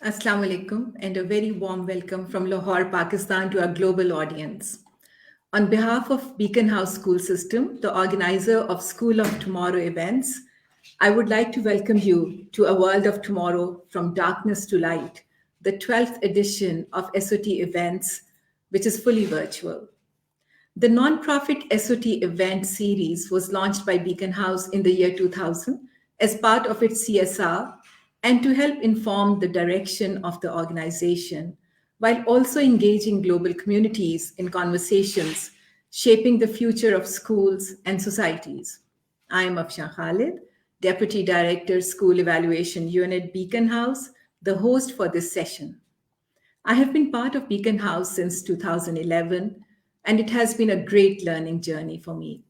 Assalamu alaikum and a very warm welcome from Lahore, Pakistan to our global audience. On behalf of Beacon House School System, the organizer of School of Tomorrow events, I would like to welcome you to A World of Tomorrow from Darkness to Light, the 12th edition of SOT events, which is fully virtual. The nonprofit SOT event series was launched by Beacon House in the year 2000 as part of its CSR and to help inform the direction of the organization, while also engaging global communities in conversations shaping the future of schools and societies. I am Afshan Khalid, Deputy Director, School Evaluation Unit, Beacon House, the host for this session. I have been part of Beacon House since 2011, and it has been a great learning journey for me.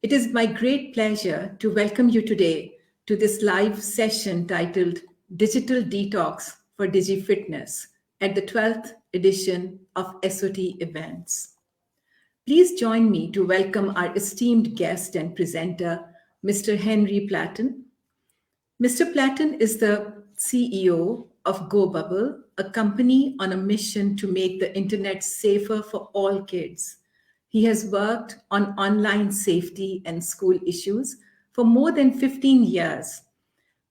It is my great pleasure to welcome you today to this live session titled Digital Detox for Digi-fitness at the 12th edition of SOT events. Please join me to welcome our esteemed guest and presenter, Mr. Henry Platten. Mr. Platten is the CEO of GoBubble, a company on a mission to make the internet safer for all kids. He has worked on online safety and school issues for more than 15 years,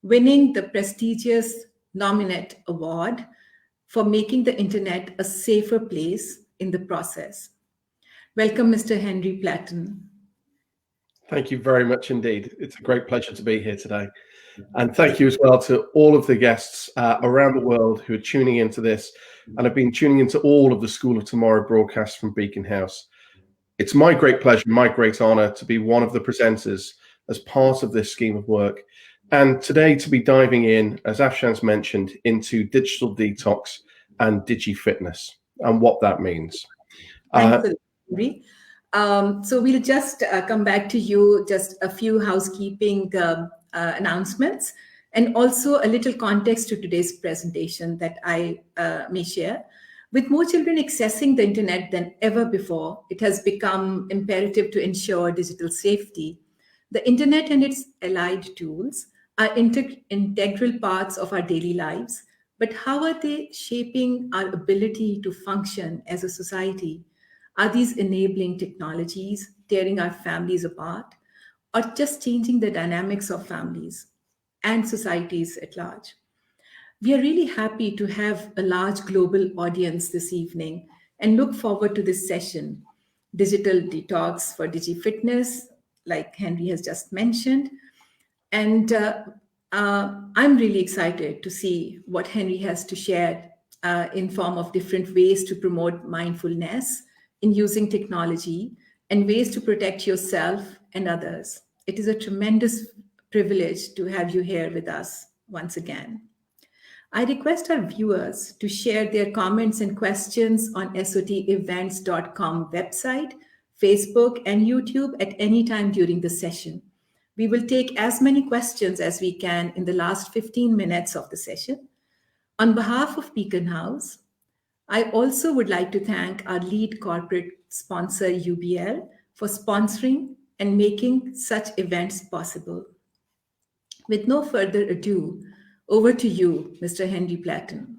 winning the prestigious Nominate Award for making the internet a safer place in the process. Welcome, Mr. Henry Platten. Thank you very much indeed. It's a great pleasure to be here today. And thank you as well to all of the guests around the world who are tuning into this and have been tuning into all of the School of Tomorrow broadcasts from Beacon House. It's my great pleasure, my great honor to be one of the presenters as part of this scheme of work. And today to be diving in, as Afshan's mentioned, into digital detox and Digi-fitness and what that means. Thanks, Henry. So we'll just come back to you, just a few housekeeping announcements, and also a little context to today's presentation that I may share. With more children accessing the internet than ever before, it has become imperative to ensure digital safety. The internet and its allied tools are integral parts of our daily lives, but how are they shaping our ability to function as a society? Are these enabling technologies tearing our families apart, or just changing the dynamics of families and societies at large? We are really happy to have a large global audience this evening and look forward to this session, Digital Detox for Digi-fitness, like Henry has just mentioned. And I'm really excited to see what Henry has to share in form of different ways to promote mindfulness in using technology and ways to protect yourself and others. It is a tremendous privilege to have you here with us once again. I request our viewers to share their comments and questions on sotevents.com website, Facebook, and YouTube at any time during the session. We will take as many questions as we can in the last 15 minutes of the session. On behalf of Beacon House, I also would like to thank our lead corporate sponsor, UBL, for sponsoring and making such events possible. With no further ado, over to you, Mr. Henry Platten.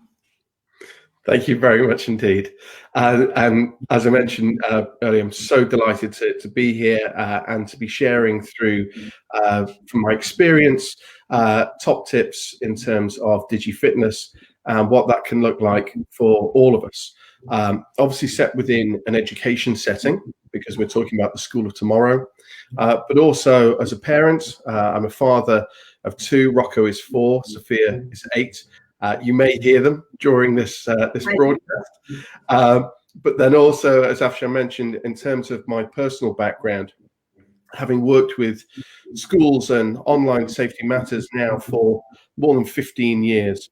Thank you very much indeed. And as I mentioned earlier, I'm so delighted to be here and to be sharing through, from my experience, top tips in terms of Digi-fitness and what that can look like for all of us. Obviously set within an education setting, because we're talking about the School of Tomorrow, but also as a parent. I'm a father of two. Rocco is 4, Sophia is 8. You may hear them during this broadcast. But then also, as Afshan mentioned, in terms of my personal background, having worked with schools and online safety matters now for more than 15 years,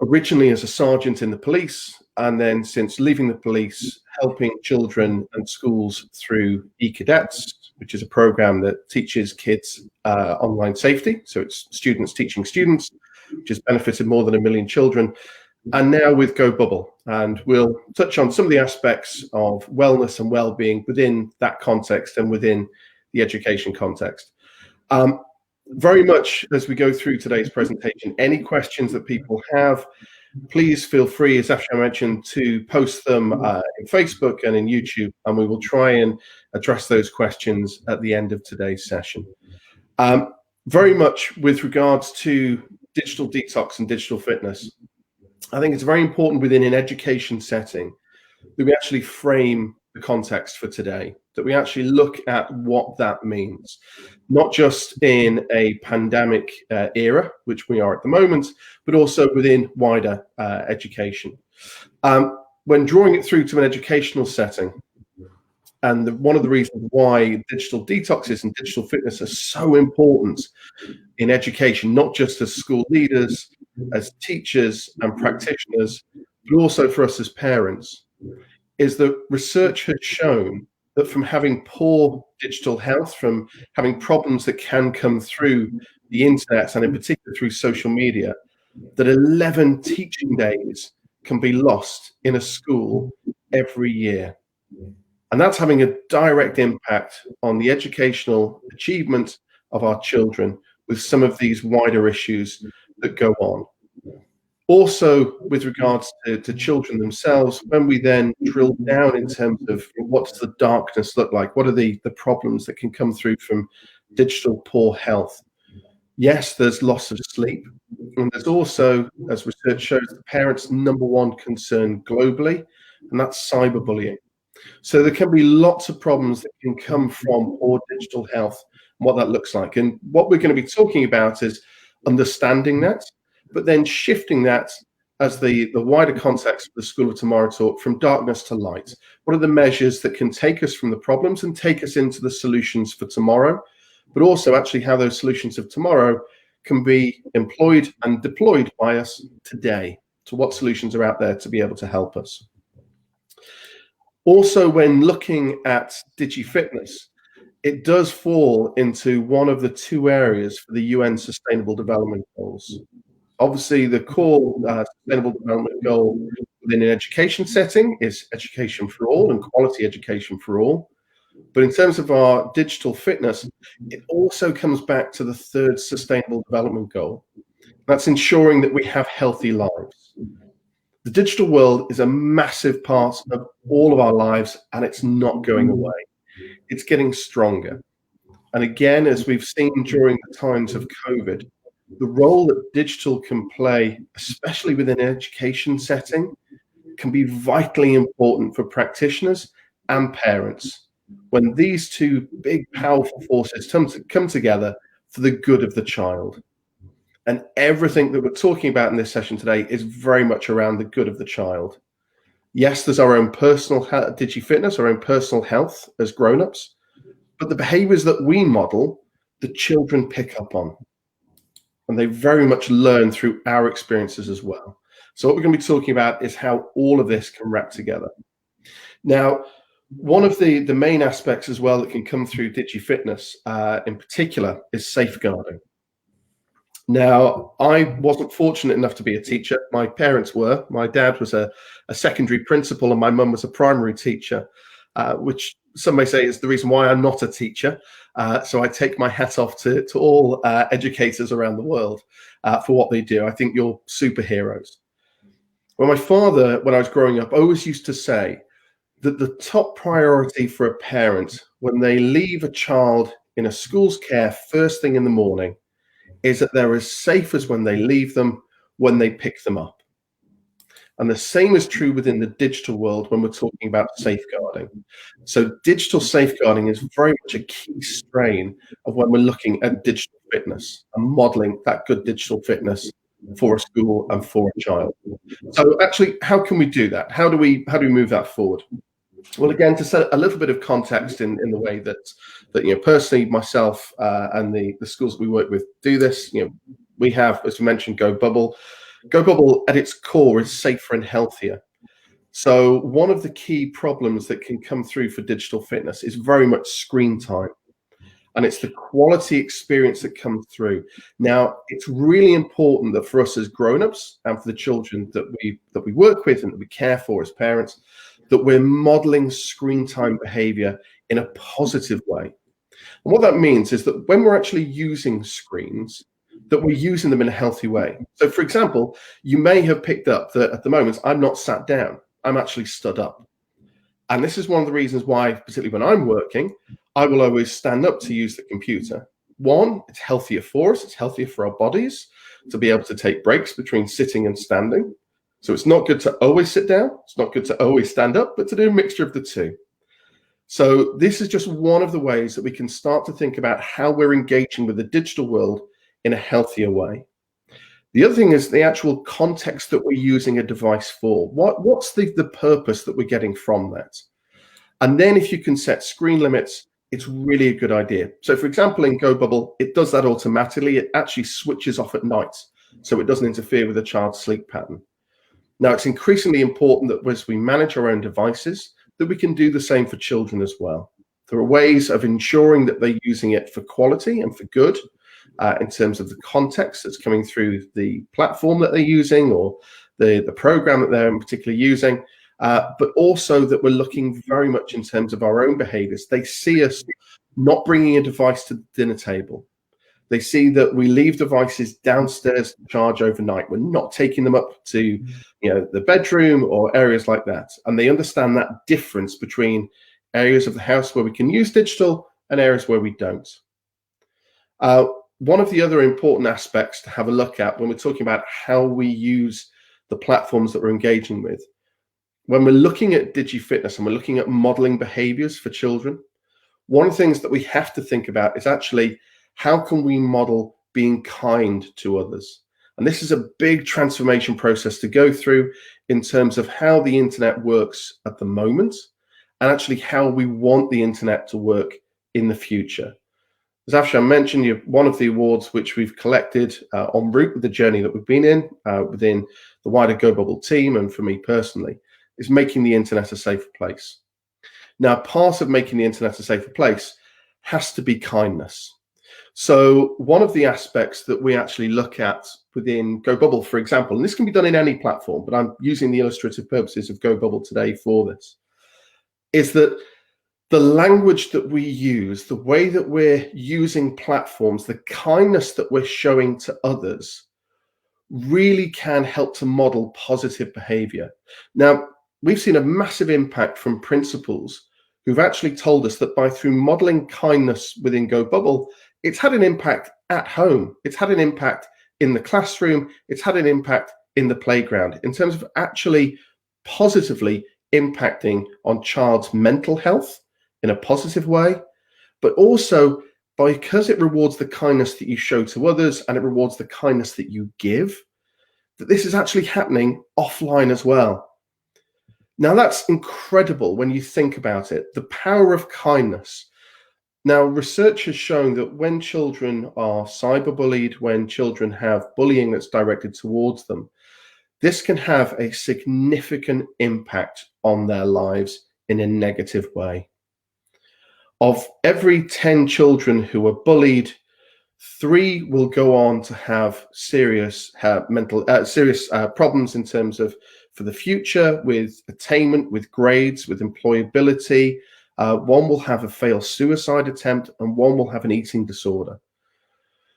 originally as a sergeant in the police, and then since leaving the police, helping children and schools through e-cadets, which is a program that teaches kids online safety. So it's students teaching students, which has benefited more than 1 million children. And now with GoBubble, and we'll touch on some of the aspects of wellness and well-being within that context and within the education context. Very much as we go through today's presentation, any questions that people have, please feel free, as Afshan mentioned, to post them in Facebook and in YouTube, and we will try and address those questions at the end of today's session. Very much with regards to digital detox and digital fitness, I think it's very important within an education setting that we actually frame the context for today, that we actually look at what that means, not just in a pandemic era, which we are at the moment, but also within wider education. When drawing it through to an educational setting, and one of the reasons why digital detoxes and digital fitness are so important in education, not just as school leaders, as teachers and practitioners, but also for us as parents, is that research has shown that from having poor digital health, from having problems that can come through the internet and in particular through social media, that 11 teaching days can be lost in a school every year. And that's having a direct impact on the educational achievement of our children with some of these wider issues that go on. Also, with regards to children themselves, when we then drill down in terms of what does the darkness look like, what are the problems that can come through from digital poor health? Yes, there's loss of sleep. And there's also, as research shows, the parents' number one concern globally, and that's cyberbullying. So there can be lots of problems that can come from poor digital health and what that looks like. And what we're going to be talking about is understanding that, but then shifting that as the wider context of the School of Tomorrow talk from darkness to light. What are the measures that can take us from the problems and take us into the solutions for tomorrow, but also actually how those solutions of tomorrow can be employed and deployed by us today. So what solutions are out there to be able to help us? Also, when looking at Digi-fitness, it does fall into one of the two areas for the UN Sustainable Development Goals. Obviously, the core Sustainable Development Goal within an education setting is education for all and quality education for all. But in terms of our digital fitness, it also comes back to the third Sustainable Development Goal. That's ensuring that we have healthy lives. The digital world is a massive part of all of our lives, and it's not going away. It's getting stronger. And again, as we've seen during the times of COVID, the role that digital can play, especially within an education setting, can be vitally important for practitioners and parents when these two big, powerful forces come together for the good of the child. And everything that we're talking about in this session today is very much around the good of the child. Yes, there's our own personal Digi-fitness, our own personal health as grown-ups, but the behaviors that we model, the children pick up on. And they very much learn through our experiences as well. So what we're going to be talking about is how all of this can wrap together. Now, one of the main aspects as well that can come through Digi-fitness in particular is safeguarding. Now, I wasn't fortunate enough to be a teacher. My parents were. My dad was a secondary principal and my mum was a primary teacher, which some may say is the reason why I'm not a teacher. So I take my hat off to all educators around the world for what they do. I think you're superheroes. Well, my father, when I was growing up, always used to say that the top priority for a parent when they leave a child in a school's care first thing in the morning is that they're as safe as when they leave them, when they pick them up. And the same is true within the digital world when we're talking about safeguarding. So digital safeguarding is very much a key strain of when we're looking at digital fitness and modeling that good digital fitness for a school and for a child. So actually, how can we do that? How do we move that forward? Well, again, to set a little bit of context in the way that personally myself and the schools that we work with do this. We have, as we mentioned, Go Bubble. Go Bubble at its core is safer and healthier. So one of the key problems that can come through for digital fitness is very much screen time. And it's the quality experience that comes through. Now, it's really important that for us as grown-ups and for the children that we work with and that we care for as parents, that we're modeling screen time behavior in a positive way. And what that means is that when we're actually using screens, that we're using them in a healthy way. So for example, you may have picked up that at the moment, I'm not sat down, I'm actually stood up. And this is one of the reasons why, particularly when I'm working, I will always stand up to use the computer. One, it's healthier for us, it's healthier for our bodies to be able to take breaks between sitting and standing. So it's not good to always sit down, it's not good to always stand up, but to do a mixture of the two. So this is just one of the ways that we can start to think about how we're engaging with the digital world in a healthier way. The other thing is the actual context that we're using a device for. What's the purpose that we're getting from that? And then if you can set screen limits, it's really a good idea. So for example, in GoBubble, it does that automatically. It actually switches off at night, so it doesn't interfere with a child's sleep pattern. Now, it's increasingly important that as we manage our own devices, that we can do the same for children as well. There are ways of ensuring that they're using it for quality and for good, in terms of the context that's coming through the platform that they're using or the program that they're in particular using, but also that we're looking very much in terms of our own behaviors. They see us not bringing a device to the dinner table. They see that we leave devices downstairs to charge overnight. We're not taking them up to, the bedroom or areas like that. And they understand that difference between areas of the house where we can use digital and areas where we don't. One of the other important aspects to have a look at when we're talking about how we use the platforms that we're engaging with, when we're looking at Digi-fitness and we're looking at modeling behaviors for children, one of the things that we have to think about is actually how can we model being kind to others? And this is a big transformation process to go through in terms of how the internet works at the moment and actually how we want the internet to work in the future. As Afshan mentioned, one of the awards which we've collected en route with the journey that we've been in within the wider GoBubble team and for me personally is making the internet a safer place. Now, part of making the internet a safer place has to be kindness. So one of the aspects that we actually look at within GoBubble, for example, and this can be done in any platform, but I'm using the illustrative purposes of GoBubble today for this, is that the language that we use, the way that we're using platforms, the kindness that we're showing to others really can help to model positive behavior. Now, we've seen a massive impact from principals who've actually told us that through modeling kindness within GoBubble, it's had an impact at home. It's had an impact in the classroom. It's had an impact in the playground in terms of actually positively impacting on child's mental health in a positive way, but also because it rewards the kindness that you show to others and it rewards the kindness that you give, that this is actually happening offline as well. Now that's incredible when you think about it, the power of kindness. Now, research has shown that when children are cyberbullied, when children have bullying that's directed towards them, this can have a significant impact on their lives in a negative way. Of every 10 children who are bullied, 3 will go on to have serious problems in terms of for the future with attainment, with grades, with employability. 1 will have a failed suicide attempt and 1 will have an eating disorder.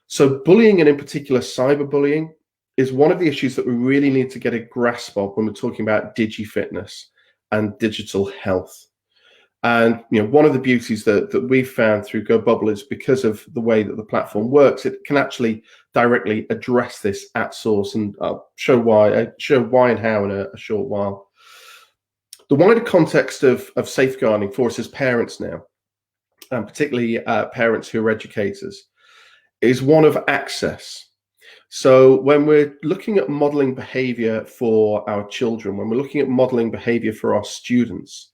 So bullying, and in particular cyberbullying, is one of the issues that we really need to get a grasp of when we're talking about digi-fitness and digital health. And one of the beauties that we've found through GoBubble is because of the way that the platform works, it can actually directly address this at source, and I'll show why and how in a short while. The wider context of safeguarding for us as parents now, and particularly parents who are educators, is one of access. So when we're looking at modeling behavior for our children, when we're looking at modeling behavior for our students,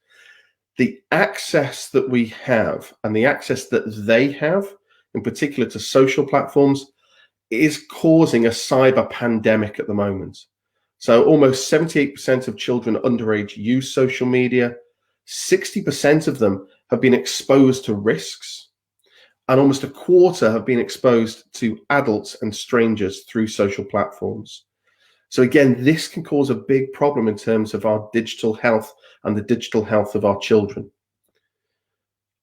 the access that we have and the access that they have, in particular to social platforms, is causing a cyber pandemic at the moment. So almost 78% of children underage use social media. 60% of them have been exposed to risks, and almost a quarter have been exposed to adults and strangers through social platforms. So again, this can cause a big problem in terms of our digital health and the digital health of our children.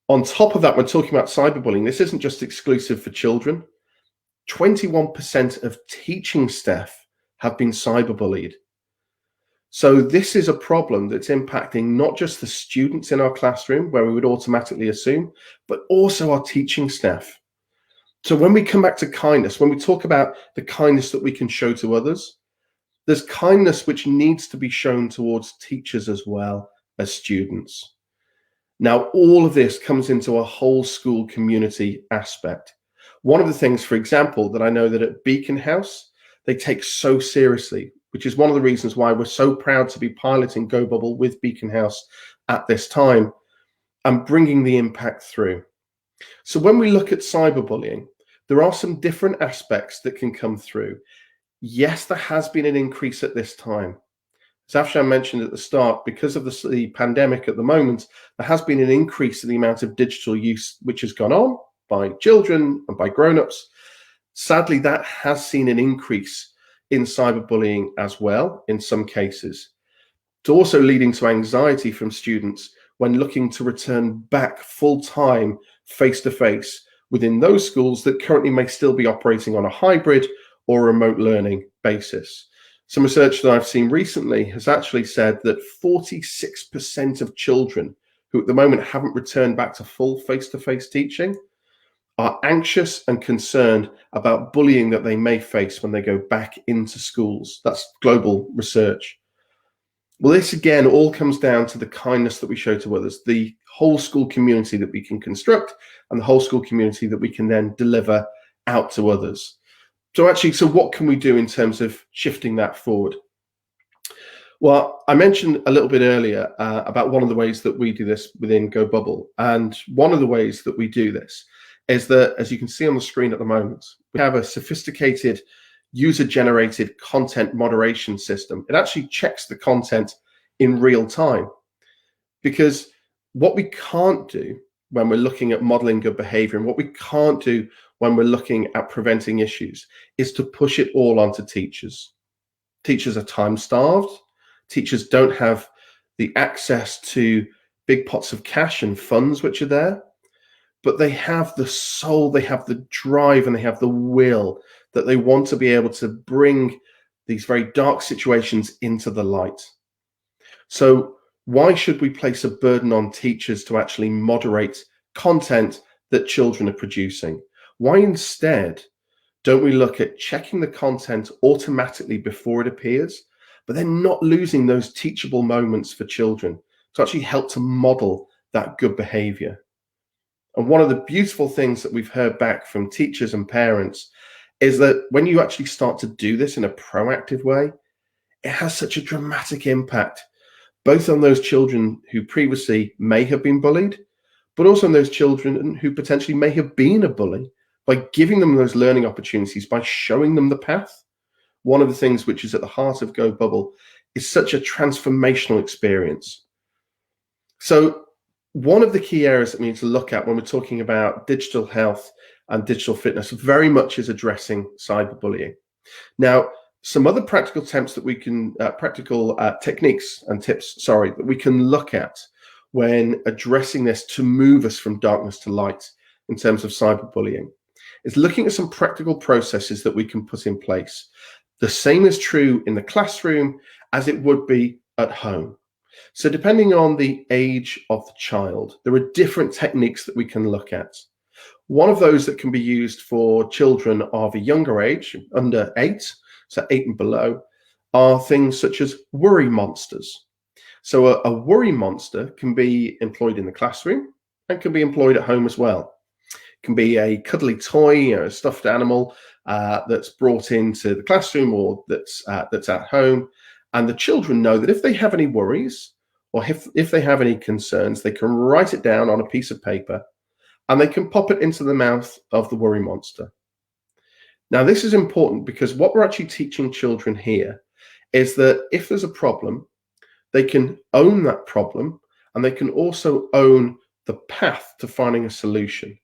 On top of that, when talking about cyberbullying, this isn't just exclusive for children. 21% of teaching staff have been cyberbullied. So this is a problem that's impacting not just the students in our classroom, where we would automatically assume, but also our teaching staff. So when we come back to kindness, when we talk about the kindness that we can show to others, there's kindness which needs to be shown towards teachers as well as students. Now, all of this comes into a whole school community aspect. One of the things, for example, that I know that at Beacon House, they take so seriously, which is one of the reasons why we're so proud to be piloting Go Bubble with Beacon House at this time and bringing the impact through. So when we look at cyberbullying, there are some different aspects that can come through. Yes, there has been an increase at this time. As Afshan mentioned at the start, because of the pandemic at the moment, there has been an increase in the amount of digital use which has gone on by children and by grown-ups. Sadly, that has seen an increase in cyberbullying as well in some cases. It's also leading to anxiety from students when looking to return back full-time face-to-face within those schools that currently may still be operating on a hybrid or remote learning basis. Some research that I've seen recently has actually said that 46% of children who at the moment haven't returned back to full face-to-face teaching are anxious and concerned about bullying that they may face when they go back into schools. That's global research. Well, this again all comes down to the kindness that we show to others, the whole school community that we can construct and the whole school community that we can then deliver out to others. So what can we do in terms of shifting that forward? Well, I mentioned a little bit earlier about one of the ways that we do this within Go Bubble. And one of the ways that we do this is that, as you can see on the screen at the moment, we have a sophisticated user-generated content moderation system. It actually checks the content in real time, because what we can't do when we're looking at modeling good behavior and what we can't do when we're looking at preventing issues is to push it all onto teachers. Teachers are time-starved. Teachers don't have the access to big pots of cash and funds which are there, but they have the soul, they have the drive, and they have the will that they want to be able to bring these very dark situations into the light. So why should we place a burden on teachers to actually moderate content that children are producing? Why instead don't we look at checking the content automatically before it appears, but then not losing those teachable moments for children to actually help to model that good behavior? And one of the beautiful things that we've heard back from teachers and parents is that when you actually start to do this in a proactive way, it has such a dramatic impact, both on those children who previously may have been bullied, but also on those children who potentially may have been a bully, by giving them those learning opportunities, by showing them the path. One of the things which is at the heart of Go Bubble is such a transformational experience. So one of the key areas that we need to look at when we're talking about digital health and digital fitness very much is addressing cyberbullying. Now, some other practical attempts that we can, techniques and tips, that we can look at when addressing this to move us from darkness to light in terms of cyberbullying is looking at some practical processes that we can put in place. The same is true in the classroom as it would be at home. So depending on the age of the child, there are different techniques that we can look at. One of those that can be used for children of a younger age, under 8, so 8 and below, are things such as worry monsters. So a worry monster can be employed in the classroom and can be employed at home as well. It can be a cuddly toy or a stuffed animal that's brought into the classroom or that's at home. And the children know that if they have any worries or if they have any concerns, they can write it down on a piece of paper and they can pop it into the mouth of the worry monster. Now, this is important because what we're actually teaching children here is that if there's a problem, they can own that problem and they can also own the path to finding a solution.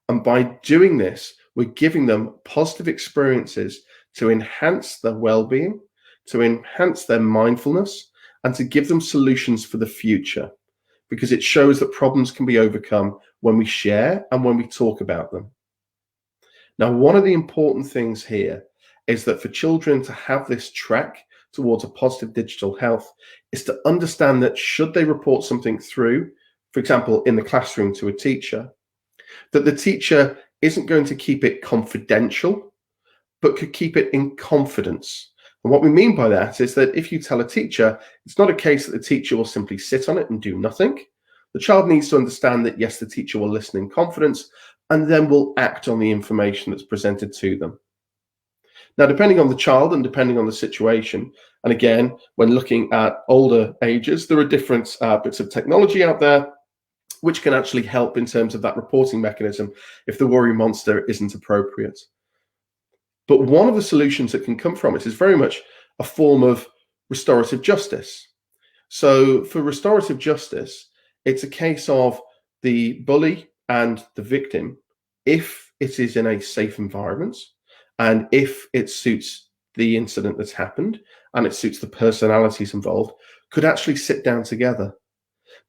And by doing this, we're giving them positive experiences to enhance their well-being, to enhance their mindfulness, and to give them solutions for the future, because it shows that problems can be overcome when we share and when we talk about them. Now, one of the important things here is that for children to have this track towards a positive digital health is to understand that should they report something through, for example, in the classroom to a teacher, that the teacher isn't going to keep it confidential, but could keep it in confidence. And what we mean by that is that if you tell a teacher, it's not a case that the teacher will simply sit on it and do nothing. The child needs to understand that, yes, the teacher will listen in confidence and then will act on the information that's presented to them. Now, depending on the child and depending on the situation, and again, when looking at older ages, there are different bits of technology out there which can actually help in terms of that reporting mechanism if the worry monster isn't appropriate. But one of the solutions that can come from it is very much a form of restorative justice. So for restorative justice, it's a case of the bully and the victim, if it is in a safe environment and if it suits the incident that's happened and it suits the personalities involved, could actually sit down together.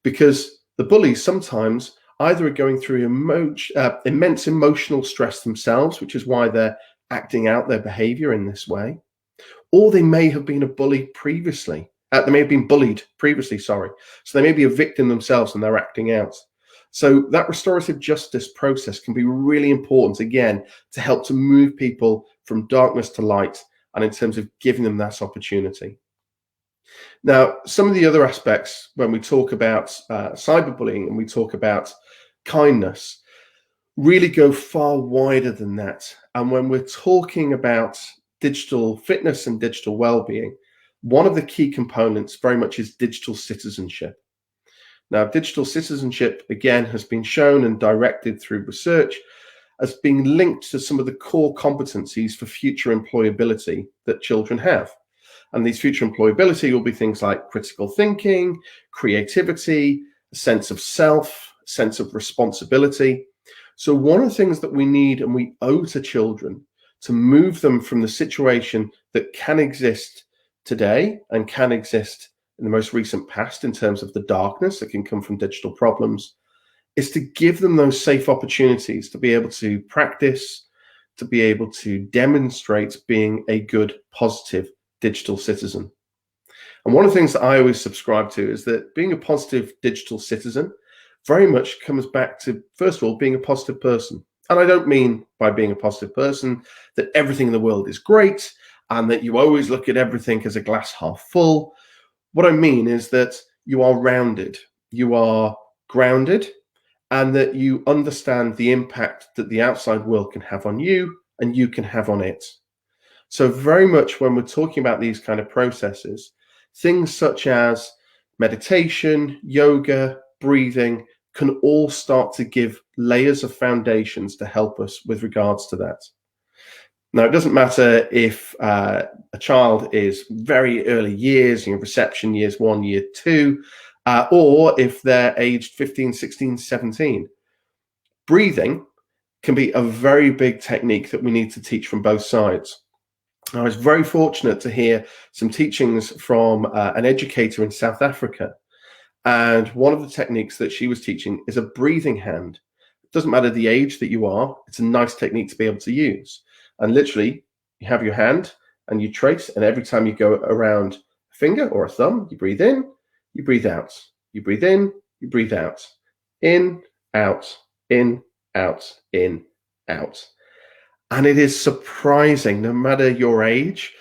Because the bullies sometimes either are going through immense emotional stress themselves, which is why they're acting out their behavior in this way, or they may have been a bully previously. They may have been bullied previously, sorry. So they may be a victim themselves and they're acting out. So that restorative justice process can be really important, again, to help to move people from darkness to light and in terms of giving them that opportunity. Now, some of the other aspects when we talk about cyberbullying and we talk about kindness really go far wider than that. And when we're talking about digital fitness and digital well-being, one of the key components very much is digital citizenship. Now, digital citizenship, again, has been shown and directed through research as being linked to some of the core competencies for future employability that children have. And these future employability will be things like critical thinking, creativity, a sense of self, sense of responsibility. So one of the things that we need and we owe to children to move them from the situation that can exist today and can exist in the most recent past in terms of the darkness that can come from digital problems is to give them those safe opportunities to be able to practice, to be able to demonstrate being a good, positive digital citizen. And one of the things that I always subscribe to is that being a positive digital citizen very much comes back to, first of all, being a positive person. And I don't mean by being a positive person that everything in the world is great and that you always look at everything as a glass half full. What I mean is that you are rounded, you are grounded, and that you understand the impact that the outside world can have on you and you can have on it. So very much when we're talking about these kind of processes, things such as meditation, yoga, breathing can all start to give layers of foundations to help us with regards to that. Now, it doesn't matter if a child is very early years, reception years 1, year 2, or if they're aged 15, 16, 17. Breathing can be a very big technique that we need to teach from both sides. I was very fortunate to hear some teachings from an educator in South Africa. And one of the techniques that she was teaching is a breathing hand. It doesn't matter the age that you are, it's a nice technique to be able to use. And literally, you have your hand and you trace, and every time you go around a finger or a thumb, you breathe in, you breathe out. You breathe in, you breathe out. In, out, in, out, in, out. And it is surprising, no matter your age.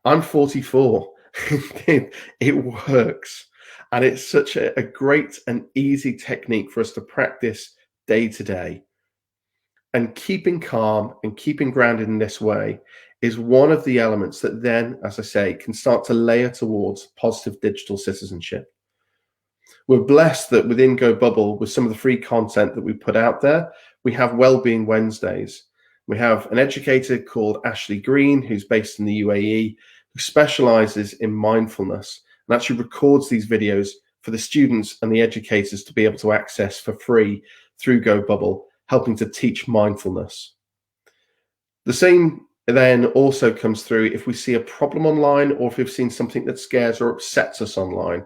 I'm 44. It works. And it's such a great and easy technique for us to practice day to day. And keeping calm and keeping grounded in this way is one of the elements that then, as I say, can start to layer towards positive digital citizenship. We're blessed that within Go Bubble, with some of the free content that we put out there, we have Wellbeing Wednesdays. We have an educator called Ashley Green, who's based in the UAE, who specializes in mindfulness and actually records these videos for the students and the educators to be able to access for free through Go Bubble, helping to teach mindfulness. The same then also comes through if we see a problem online or if we've seen something that scares or upsets us online.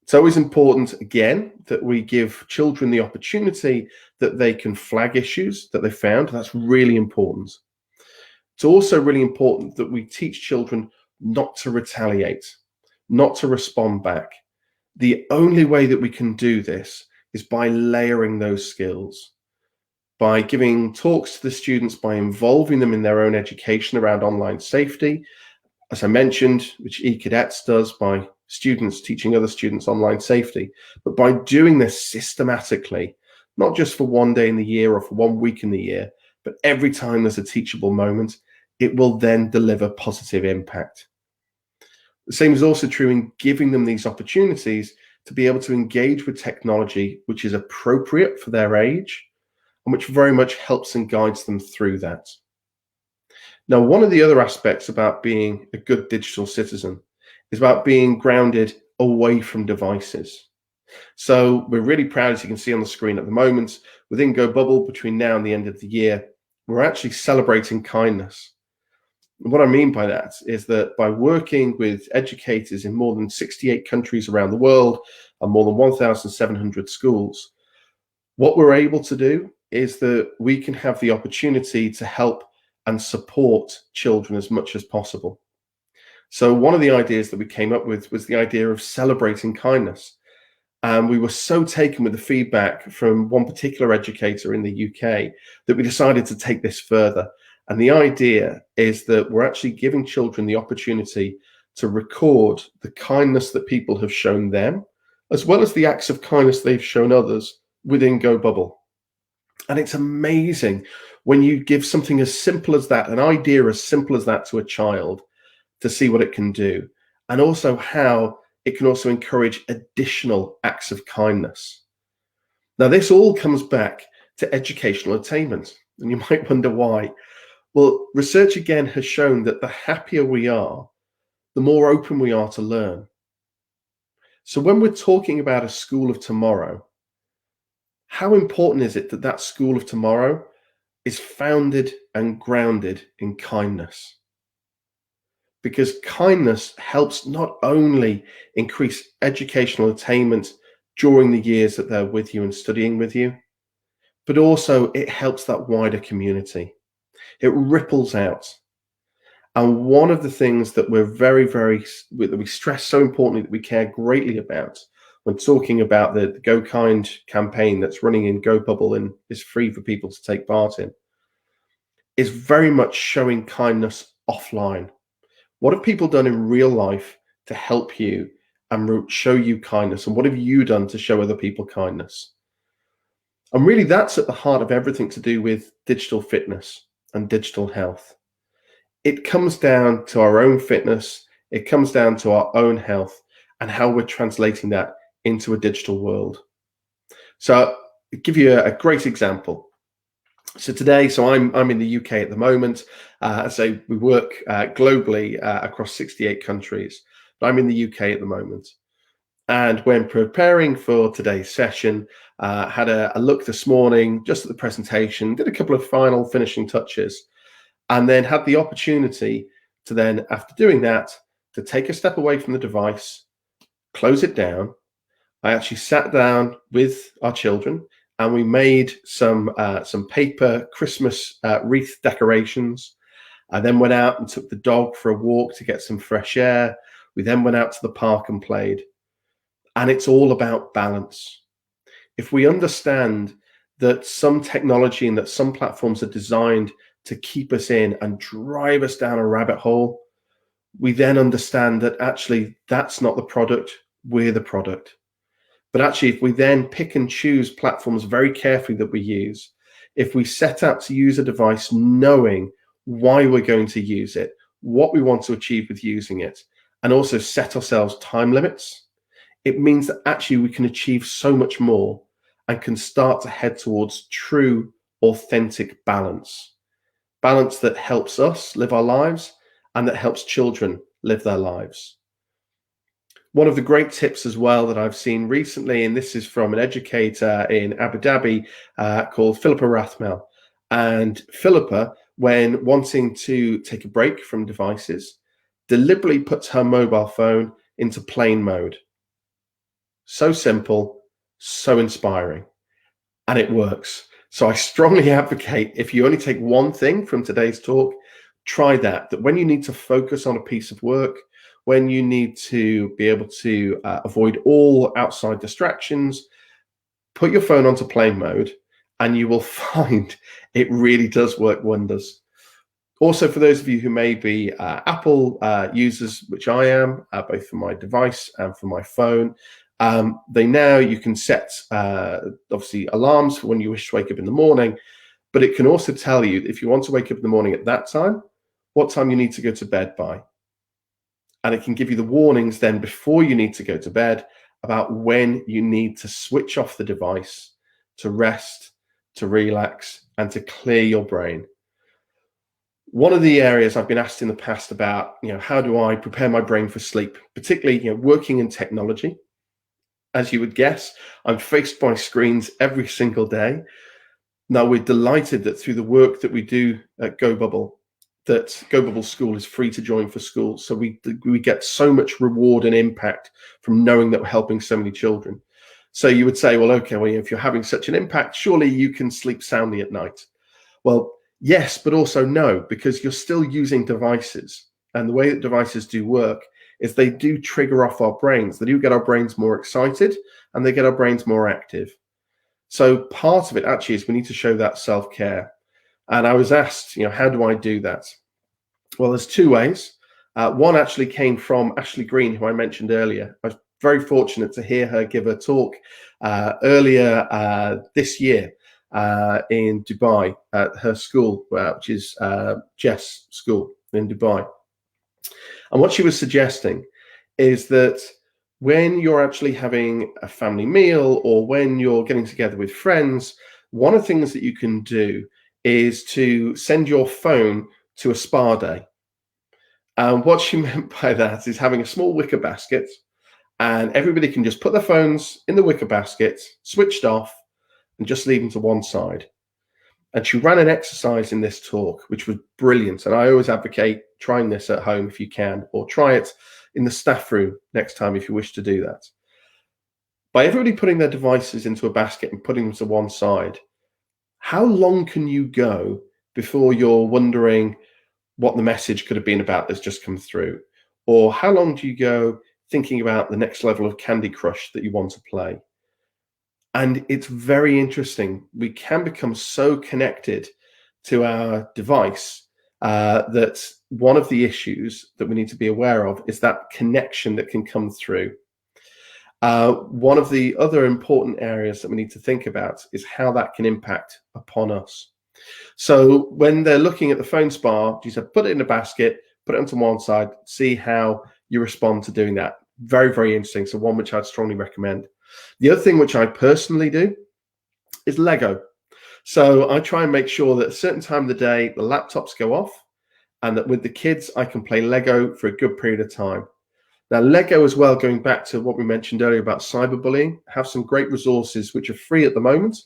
It's always important, again, that we give children the opportunity that they can flag issues that they found. That's really important. It's also really important that we teach children not to retaliate, not to respond back. The only way that we can do this is by layering those skills, by giving talks to the students, by involving them in their own education around online safety, as I mentioned, which eCadets does, by students teaching other students online safety, but by doing this systematically, not just for one day in the year or for 1 week in the year, but every time there's a teachable moment, it will then deliver positive impact. The same is also true in giving them these opportunities to be able to engage with technology which is appropriate for their age and which very much helps and guides them through that. Now, one of the other aspects about being a good digital citizen is about being grounded away from devices. So we're really proud, as you can see on the screen at the moment, within Go Bubble, between now and the end of the year, we're actually celebrating kindness. And what I mean by that is that by working with educators in more than 68 countries around the world and more than 1,700 schools, what we're able to do is that we can have the opportunity to help and support children as much as possible. So one of the ideas that we came up with was the idea of celebrating kindness. And we were so taken with the feedback from one particular educator in the UK that we decided to take this further. And the idea is that we're actually giving children the opportunity to record the kindness that people have shown them, as well as the acts of kindness they've shown others within Go Bubble. And it's amazing when you give something as simple as that, an idea as simple as that to a child, to see what it can do, and also how it can also encourage additional acts of kindness. Now, this all comes back to educational attainment, and you might wonder why. Well, research again has shown that the happier we are, the more open we are to learn. So when we're talking about a school of tomorrow, how important is it that that school of tomorrow is founded and grounded in kindness? Because kindness helps not only increase educational attainment during the years that they're with you and studying with you, but also it helps that wider community. It ripples out. And one of the things that we're that we stress so importantly, that we care greatly about when talking about the Go Kind campaign that's running in Go Bubble and is free for people to take part in, is very much showing kindness offline. What have people done in real life to help you and show you kindness? And what have you done to show other people kindness? And really, that's at the heart of everything to do with digital fitness and digital health. It comes down to our own fitness. It comes down to our own health and how we're translating that into a digital world. So I'll give you a great example. So today, I'm in the UK at the moment. So we work globally across 68 countries, but I'm in the UK at the moment. And when preparing for today's session, had a look this morning just at the presentation, did a couple of final finishing touches, and then had the opportunity to then, after doing that, to take a step away from the device, close it down. I actually sat down with our children and we made some paper Christmas wreath decorations. I then went out and took the dog for a walk to get some fresh air. We then went out to the park and played. And it's all about balance. If we understand that some technology and that some platforms are designed to keep us in and drive us down a rabbit hole, we then understand that actually that's not the product, we're the product. But actually, if we then pick and choose platforms very carefully that we use, if we set out to use a device knowing why we're going to use it, what we want to achieve with using it, and also set ourselves time limits, it means that actually we can achieve so much more and can start to head towards true, authentic balance. Balance that helps us live our lives and that helps children live their lives. One of the great tips as well that I've seen recently, and this is from an educator in Abu Dhabi called Philippa Rathmel. And Philippa, when wanting to take a break from devices, deliberately puts her mobile phone into plane mode. So simple, so inspiring, and it works. So I strongly advocate, if you only take one thing from today's talk, try that when you need to focus on a piece of work, when you need to be able to avoid all outside distractions, put your phone onto plane mode, and you will find it really does work wonders. Also, for those of you who may be Apple users, which I am, both for my device and for my phone, you can set obviously alarms for when you wish to wake up in the morning, but it can also tell you if you want to wake up in the morning at that time, what time you need to go to bed by. And it can give you the warnings then before you need to go to bed about when you need to switch off the device, to rest, to relax, and to clear your brain. One of the areas I've been asked in the past about, how do I prepare my brain for sleep, particularly, working in technology. As you would guess, I'm faced by screens every single day. Now, we're delighted that through the work that we do at GoBubble, that GoBubble School is free to join for school. So we get so much reward and impact from knowing that we're helping so many children. So you would say, well, okay, if you're having such an impact, surely you can sleep soundly at night. Well, yes, but also no, because you're still using devices. And the way that devices do work is they do trigger off our brains. They do get our brains more excited and they get our brains more active. So part of it actually is we need to show that self-care. And I was asked, how do I do that? Well, there's two ways. One actually came from Ashley Green, who I mentioned earlier. I was very fortunate to hear her give a talk earlier this year in Dubai at her school, which is Jess School in Dubai. And what she was suggesting is that when you're actually having a family meal or when you're getting together with friends, one of the things that you can do is to send your phone to a spa day. And what she meant by that is having a small wicker basket, and everybody can just put their phones in the wicker basket, switched off, and just leave them to one side. And she ran an exercise in this talk, which was brilliant. And I always advocate trying this at home if you can, or try it in the staff room next time if you wish to do that. By everybody putting their devices into a basket and putting them to one side, how long can you go before you're wondering what the message could have been about that's just come through? Or how long do you go thinking about the next level of Candy Crush that you want to play? And it's very interesting. We can become so connected to our device that one of the issues that we need to be aware of is that connection that can come through. One of the other important areas that we need to think about is how that can impact upon us. So when they're looking at the phone spa, you said, put it in a basket, put it onto one side, see how you respond to doing that. Very, very interesting. So one which I'd strongly recommend. The other thing which I personally do is Lego. So I try and make sure that at a certain time of the day, the laptops go off, and that with the kids, I can play Lego for a good period of time. Now, Lego as well, going back to what we mentioned earlier about cyberbullying, have some great resources which are free at the moment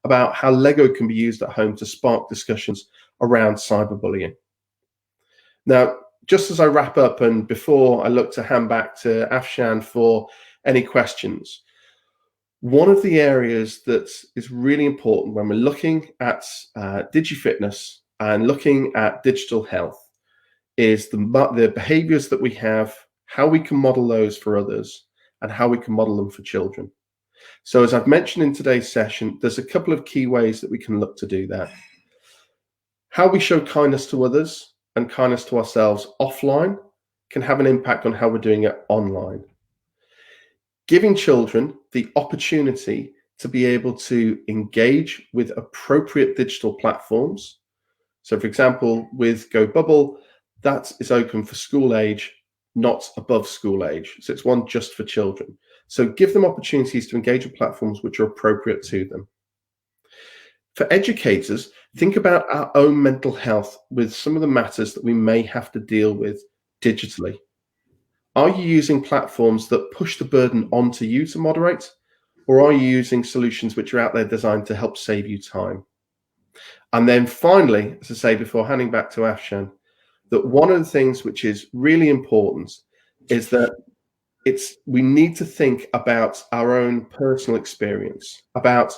about how Lego can be used at home to spark discussions around cyberbullying. Now, just as I wrap up and before I look to hand back to Afshan for any questions, one of the areas that is really important when we're looking at Digi-fitness and looking at digital health is the behaviors that we have, how we can model those for others, and how we can model them for children. So as I've mentioned in today's session, there's a couple of key ways that we can look to do that. How we show kindness to others and kindness to ourselves offline can have an impact on how we're doing it online. Giving children the opportunity to be able to engage with appropriate digital platforms. So for example, with GoBubble, that is open for school age, not above school age. So it's one just for children. So give them opportunities to engage with platforms which are appropriate to them. For educators, think about our own mental health with some of the matters that we may have to deal with digitally. Are you using platforms that push the burden onto you to moderate, or are you using solutions which are out there designed to help save you time? And then finally, as I say before handing back to Afshan, that one of the things which is really important is that we need to think about our own personal experience, about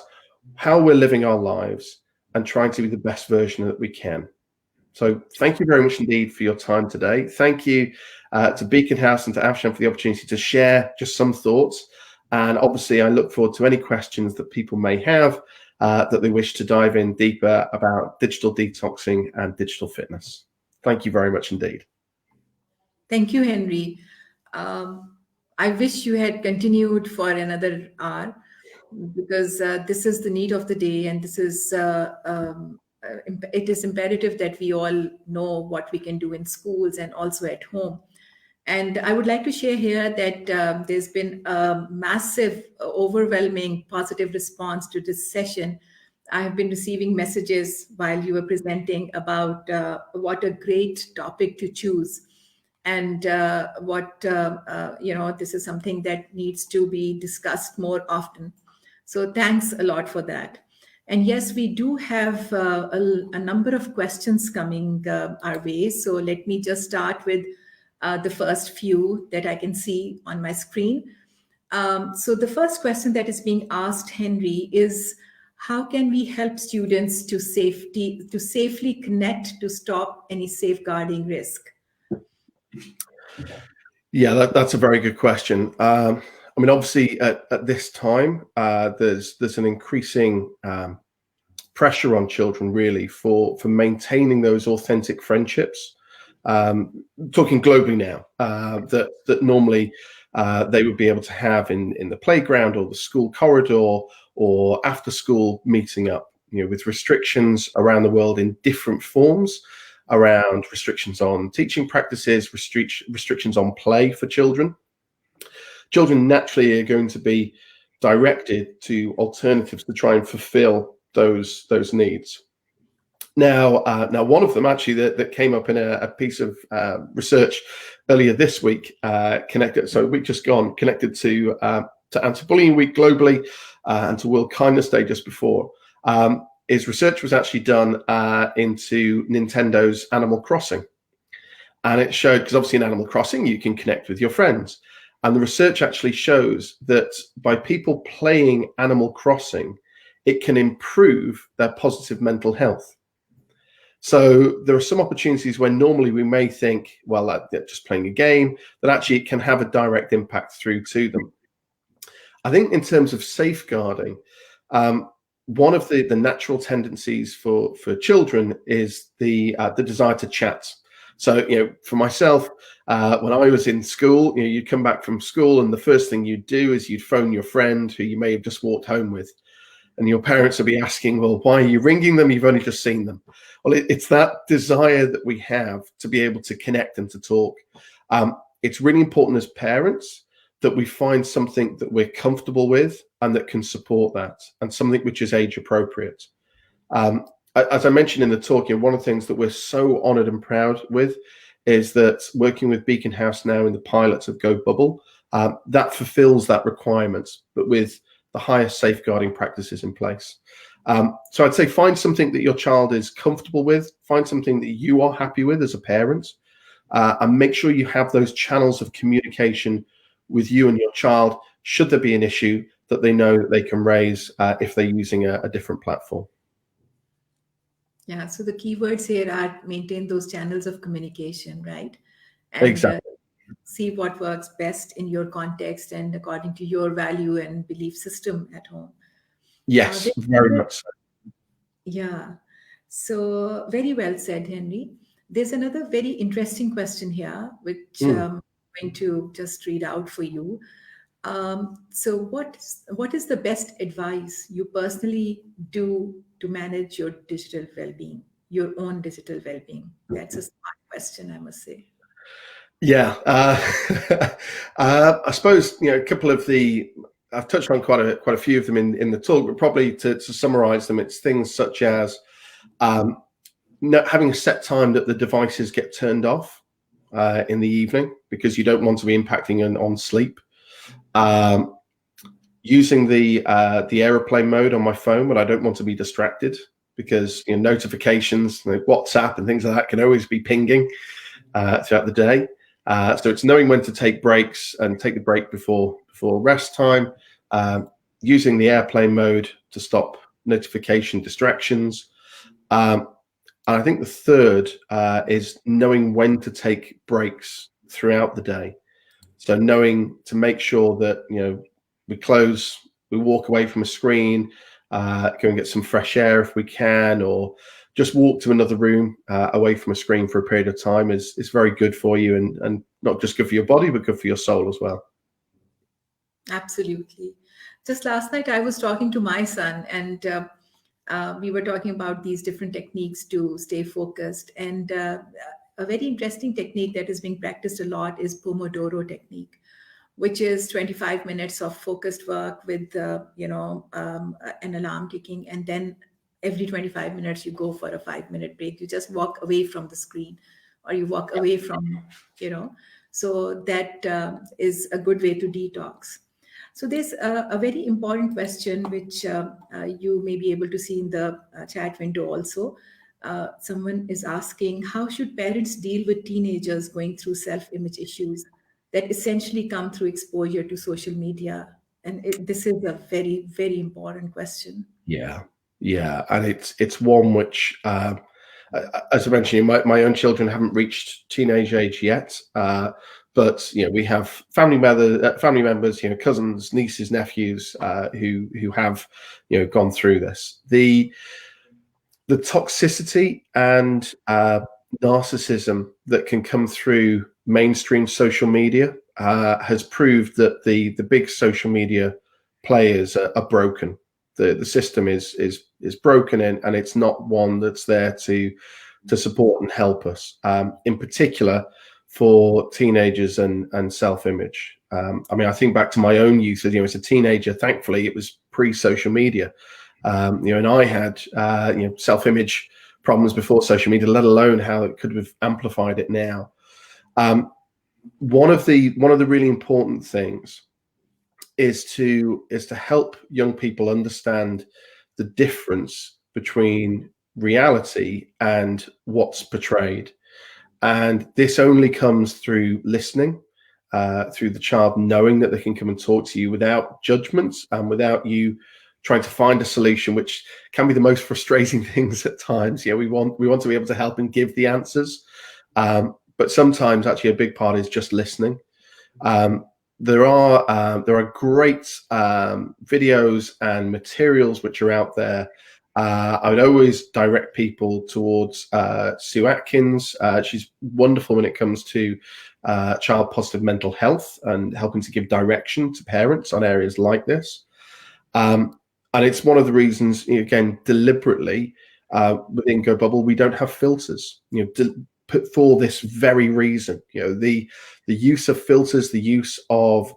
how we're living our lives, and trying to be the best version that we can. So thank you very much indeed for your time today. Thank you to Beacon House and to Afshan for the opportunity to share just some thoughts. And obviously, I look forward to any questions that people may have that they wish to dive in deeper about digital detoxing and digital fitness. Thank you very much indeed. Thank you, Henry. I wish you had continued for another hour, because this is the need of the day, and this is it is imperative that we all know what we can do in schools and also at home. And I would like to share here that there's been a massive, overwhelming positive response to this session. I have been receiving messages while you were presenting about what a great topic to choose, and this is something that needs to be discussed more often. So thanks a lot for that. And yes, we do have a number of questions coming our way. So let me just start with the first few that I can see on my screen. So the first question that is being asked, Henry, is how can we help students to safely connect to stop any safeguarding risk? Yeah, that's a very good question. I mean, obviously, at this time, there's an increasing pressure on children, really, for maintaining those authentic friendships. Talking globally now, that normally they would be able to have in the playground or the school corridor or after school meeting up. With restrictions around the world in different forms, around restrictions on teaching practices, restrictions on play for children. Children naturally are going to be directed to alternatives to try and fulfill those needs. Now, one of them actually that came up in a piece of research earlier this week, connected to Anti-Bullying Week globally and to World Kindness Day just before. Is research was actually done into Nintendo's Animal Crossing. And it showed, because obviously in Animal Crossing, you can connect with your friends. And the research actually shows that by people playing Animal Crossing, it can improve their positive mental health. So there are some opportunities where normally we may think, well, they're just playing a game, that actually it can have a direct impact through to them. I think in terms of safeguarding, one of the natural tendencies for children is the desire to chat. So, for myself, when I was in school, you'd come back from school and the first thing you'd do is you'd phone your friend who you may have just walked home with. And your parents would be asking, well, why are you ringing them? You've only just seen them. Well, it's that desire that we have to be able to connect and to talk. It's really important as parents that we find something that we're comfortable with and that can support that, and something which is age appropriate. As I mentioned in the talk, one of the things that we're so honored and proud with is that working with Beacon House now in the pilots of Go Bubble, that fulfills that requirement, but with the highest safeguarding practices in place. So I'd say find something that your child is comfortable with, find something that you are happy with as a parent, and make sure you have those channels of communication with you and your child, should there be an issue that they know that they can raise if they're using a different platform. Yeah, so the keywords here are maintain those channels of communication, right? And exactly. See what works best in your context and according to your value and belief system at home. Yes, very much so. Yeah, so very well said, Henry. There's another very interesting question here, which I'm going to just read out for you. So what is the best advice you personally do to manage your digital well-being, your own digital well-being? That's a smart question, I must say. Yeah, I suppose a couple of I've touched on quite a few of them in the talk, but probably to summarize them, it's things such as having a set time that the devices get turned off in the evening, because you don't want to be impacting on sleep. Using the airplane mode on my phone when I don't want to be distracted, because notifications, WhatsApp and things like that can always be pinging throughout the day. So it's knowing when to take breaks and take the break before rest time, using the airplane mode to stop notification distractions. And I think the third is knowing when to take breaks throughout the day. So knowing to make sure that, we walk away from a screen, go and get some fresh air if we can, or just walk to another room away from a screen for a period of time is very good for you, and not just good for your body, but good for your soul as well. Absolutely. Just last night, I was talking to my son, and we were talking about these different techniques to stay focused. And a very interesting technique that is being practiced a lot is Pomodoro Technique, which is 25 minutes of focused work with, an alarm ticking. And then every 25 minutes, you go for a 5-minute break. You just walk away from the screen, or you walk away from, so that is a good way to detox. So there's a very important question, which you may be able to see in the chat window also. Someone is asking, how should parents deal with teenagers going through self-image issues that essentially come through exposure to social media? And this is a very, very important question. Yeah, and it's one which, as I mentioned, my own children haven't reached teenage age yet, but we have family members, cousins, nieces, nephews, who have gone through this. The toxicity and narcissism that can come through mainstream social media has proved that the big social media players are broken. The system is broken, and it's not one that's there to support and help us, in particular for teenagers and self-image. I think back to my own youth. As a teenager, thankfully it was pre-social media, and I had self-image problems before social media, let alone how it could have amplified it now. One of the really important things is to help young people understand the difference between reality and what's portrayed. And this only comes through listening, through the child knowing that they can come and talk to you without judgments and without you trying to find a solution, which can be the most frustrating things at times. We want to be able to help and give the answers, but sometimes actually a big part is just listening. There are great videos and materials which are out there. I would always direct people towards Sue Atkins. She's wonderful when it comes to child positive mental health and helping to give direction to parents on areas like this. And it's one of the reasons, again, deliberately within Go Bubble, we don't have filters, put for this very reason. The use of filters, the use of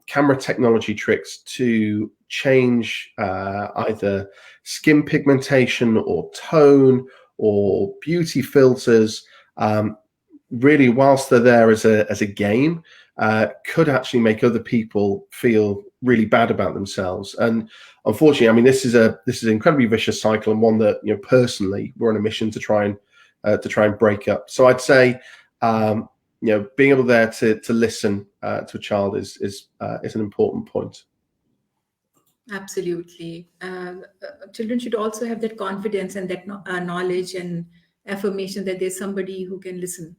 camera technology tricks to change either skin pigmentation or tone or beauty filters, really, whilst they're there as a game, could actually make other people feel really bad about themselves. And unfortunately, this is an incredibly vicious cycle, and one that personally we're on a mission to try and break up. So I'd say being able there to listen to a child is an important point. Absolutely. Children should also have that confidence and that knowledge and affirmation that there's somebody who can listen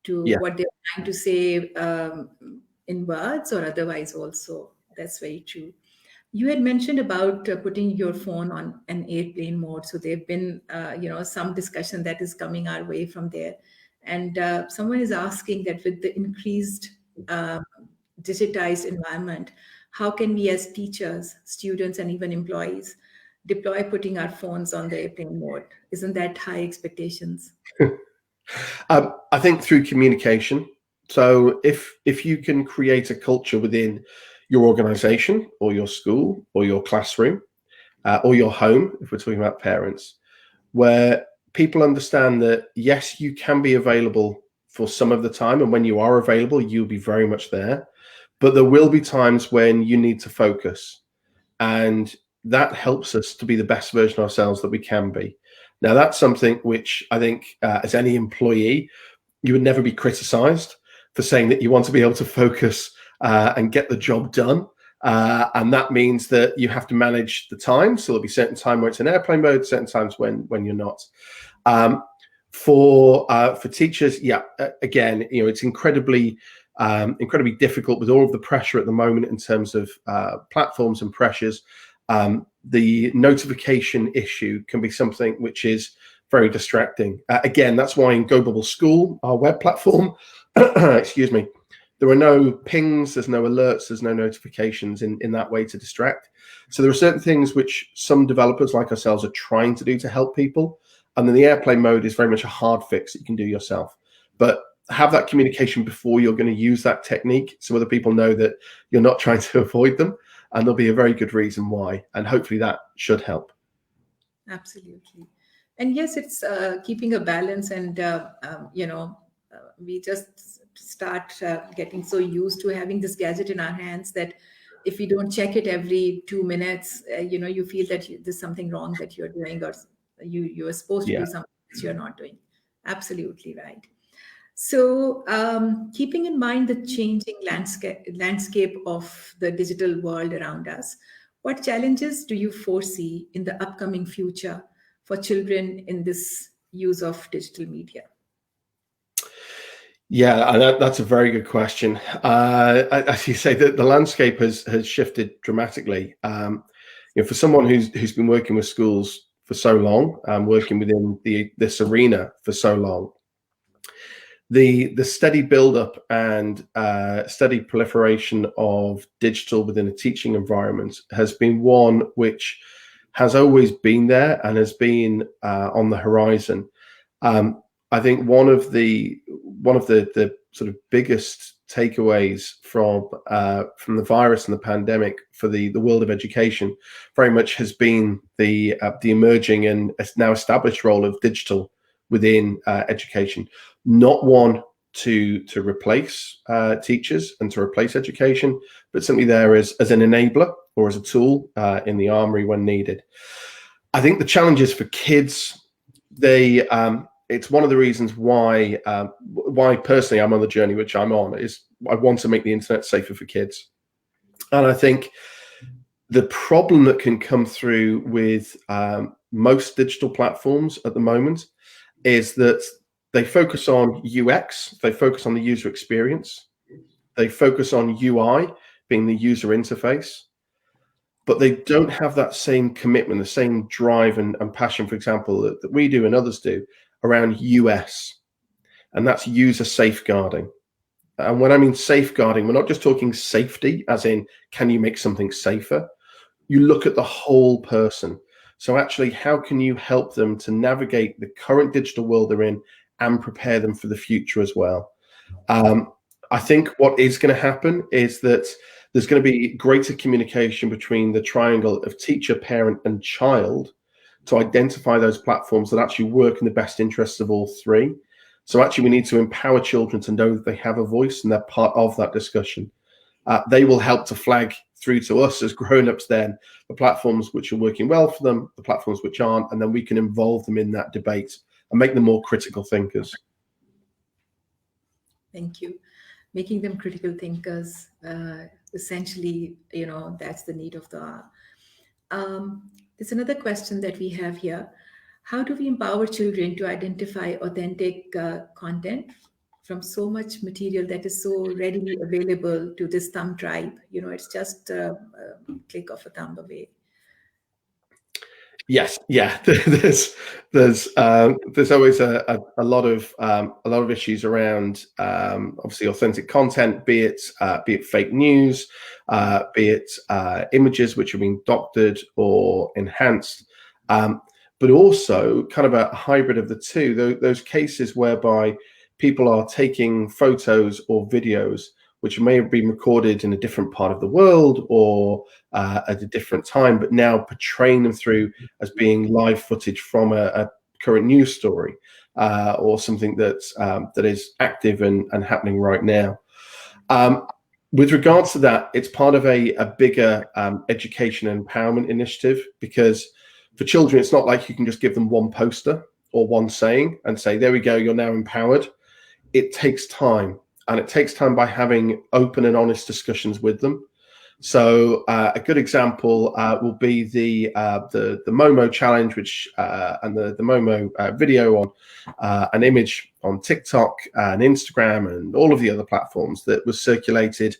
to what they're trying to say in words or otherwise also. That's very true. You had mentioned about putting your phone on an airplane mode. So there've been, some discussion that is coming our way from there. And someone is asking that with the increased digitized environment, how can we as teachers, students, and even employees deploy putting our phones on the airplane mode? Isn't that high expectations? I think through communication. So if you can create a culture within your organization or your school or your classroom or your home, if we're talking about parents, where people understand that, yes, you can be available for some of the time, and when you are available, you'll be very much there. But there will be times when you need to focus, and that helps us to be the best version of ourselves that we can be. Now, that's something which I think as any employee, you would never be criticized for saying that you want to be able to focus and get the job done And that means that you have to manage the time. So there'll be certain time where it's in airplane mode, certain times when you're not. For teachers, yeah, again, it's incredibly difficult with all of the pressure at the moment in terms of platforms and pressures. The notification issue can be something which is very distracting. Again, that's why in Go Bubble School, our web platform, excuse me, there are no pings, there's no alerts, there's no notifications in that way to distract. So there are certain things which some developers like ourselves are trying to do to help people. And then the airplane mode is very much a hard fix that you can do yourself. But have that communication before you're going to use that technique so other people know that you're not trying to avoid them. And there'll be a very good reason why. And hopefully that should help. Absolutely. And yes, it's keeping a balance. And, we just start getting so used to having this gadget in our hands that if we don't check it every 2 minutes, you feel that there's something wrong that you're doing, or you are supposed to do something that you're not doing. Absolutely right. So keeping in mind the changing landscape of the digital world around us, what challenges do you foresee in the upcoming future for children in this use of digital media? Yeah, that's a very good question. As you say, the landscape has shifted dramatically. For someone who's been working with schools for so long, working within this arena for so long, the steady build-up and steady proliferation of digital within a teaching environment has been one which has always been there and has been on the horizon. I think one of the sort of biggest takeaways from the virus and the pandemic for the world of education very much has been the emerging and now established role of digital within education. Not one to replace teachers and to replace education, but simply there as an enabler or as a tool in the armory when needed. I think the challenges for kids, it's one of the reasons why personally I'm on the journey which I'm on, is I want to make the internet safer for kids. And I think the problem that can come through with most digital platforms at the moment is that they focus on UX, they focus on the user experience, they focus on UI, being the user interface, but they don't have that same commitment, the same drive and passion, for example, that we do and others do around US, and that's user safeguarding. And when I mean safeguarding, we're not just talking safety, as in, can you make something safer? You look at the whole person. So actually, how can you help them to navigate the current digital world they're in and prepare them for the future as well? I think what is going to happen is that there's going to be greater communication between the triangle of teacher, parent, and child to identify those platforms that actually work in the best interests of all three. So actually, we need to empower children to know that they have a voice and they're part of that discussion. They will help to flag through to us as grown-ups then the platforms which are working well for them, the platforms which aren't, and then we can involve them in that debate and make them more critical thinkers. Thank you. Making them critical thinkers, essentially, that's the need of the hour. There's another question that we have here. How do we empower children to identify authentic content from so much material that is so readily available to this thumb drive? It's just a click of a thumb away. Yes, yeah. There's always a lot of issues around obviously authentic content, be it fake news, be it images which are being doctored or enhanced, but also kind of a hybrid of the two. Those cases whereby people are taking photos or videos which may have been recorded in a different part of the world or at a different time, but now portraying them through as being live footage from a current news story or something that is active and happening right now. With regards to that, it's part of a bigger education and empowerment initiative, because for children, it's not like you can just give them one poster or one saying and say, there we go, you're now empowered. It takes time. And it takes time by having open and honest discussions with them. So a good example will be the Momo challenge, which and the Momo video on an image on TikTok and Instagram and all of the other platforms that was circulated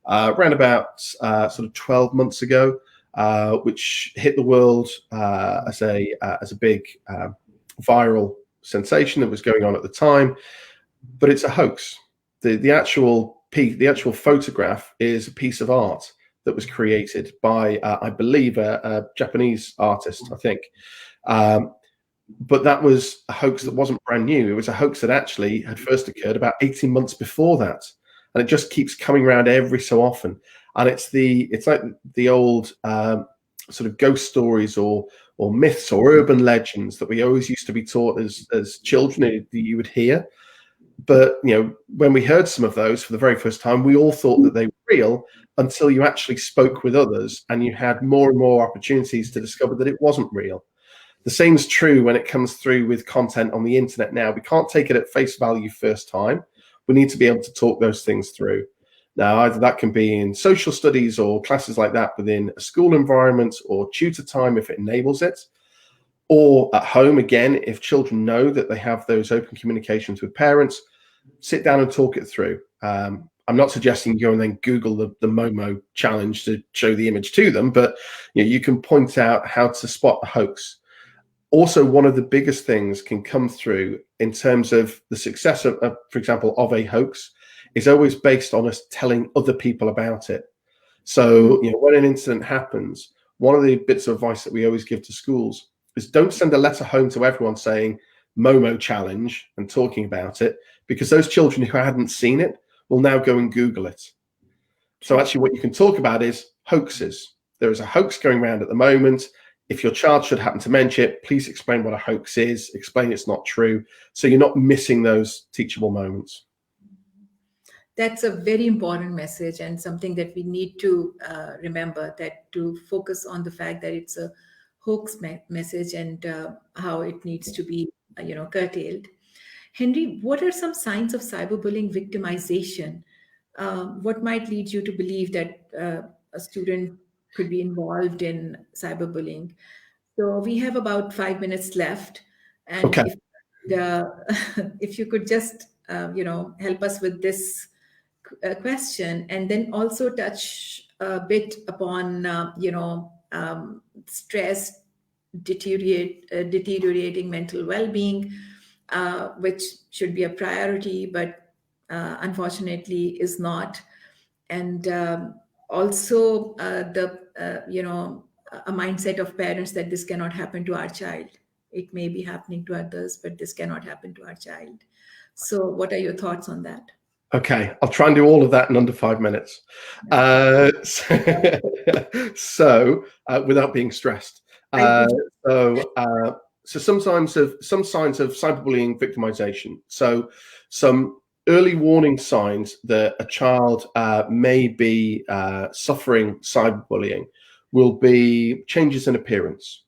around about sort of 12 months ago, which hit the world as a big viral sensation that was going on at the time. But it's a hoax. The actual photograph is a piece of art that was created by, I believe, a Japanese artist, I think. But that was a hoax that wasn't brand new. It was a hoax that actually had first occurred about 18 months before that. And it just keeps coming around every so often. And it's like the old sort of ghost stories or myths or urban legends that we always used to be taught as children that you would hear. But when we heard some of those for the very first time, we all thought that they were real until you actually spoke with others and you had more and more opportunities to discover that it wasn't real. The same is true when it comes through with content on the internet now. We can't take it at face value first time. We need to be able to talk those things through. Now, either that can be in social studies or classes like that within a school environment, or tutor time if it enables it, or at home, again, if children know that they have those open communications with parents, sit down and talk it through. I'm not suggesting you go and then Google the Momo challenge to show the image to them, but you can point out how to spot a hoax. Also, one of the biggest things can come through in terms of the success of, for example, of a hoax is always based on us telling other people about it. So, when an incident happens, one of the bits of advice that we always give to schools is don't send a letter home to everyone saying Momo challenge and talking about it, because those children who hadn't seen it will now go and Google it. So actually what you can talk about is hoaxes. There is a hoax going around at the moment. If your child should happen to mention it, please explain what a hoax is, explain it's not true, so you're not missing those teachable moments. That's a very important message, and something that we need to remember, that to focus on the fact that it's a hoax message and how it needs to be curtailed. Henry, what are some signs of cyberbullying victimization? What might lead you to believe that a student could be involved in cyberbullying? So we have about 5 minutes left, and Okay. if you could just help us with this question, and then also touch a bit upon stress, deteriorating mental well-being, which should be a priority, but unfortunately is not. And also a mindset of parents that this cannot happen to our child. It may be happening to others, but this cannot happen to our child. So what are your thoughts on that? Okay, I'll try and do all of that in under 5 minutes. So without being stressed. So some signs of cyberbullying victimization. So some early warning signs that a child may be suffering cyberbullying will be changes in appearance.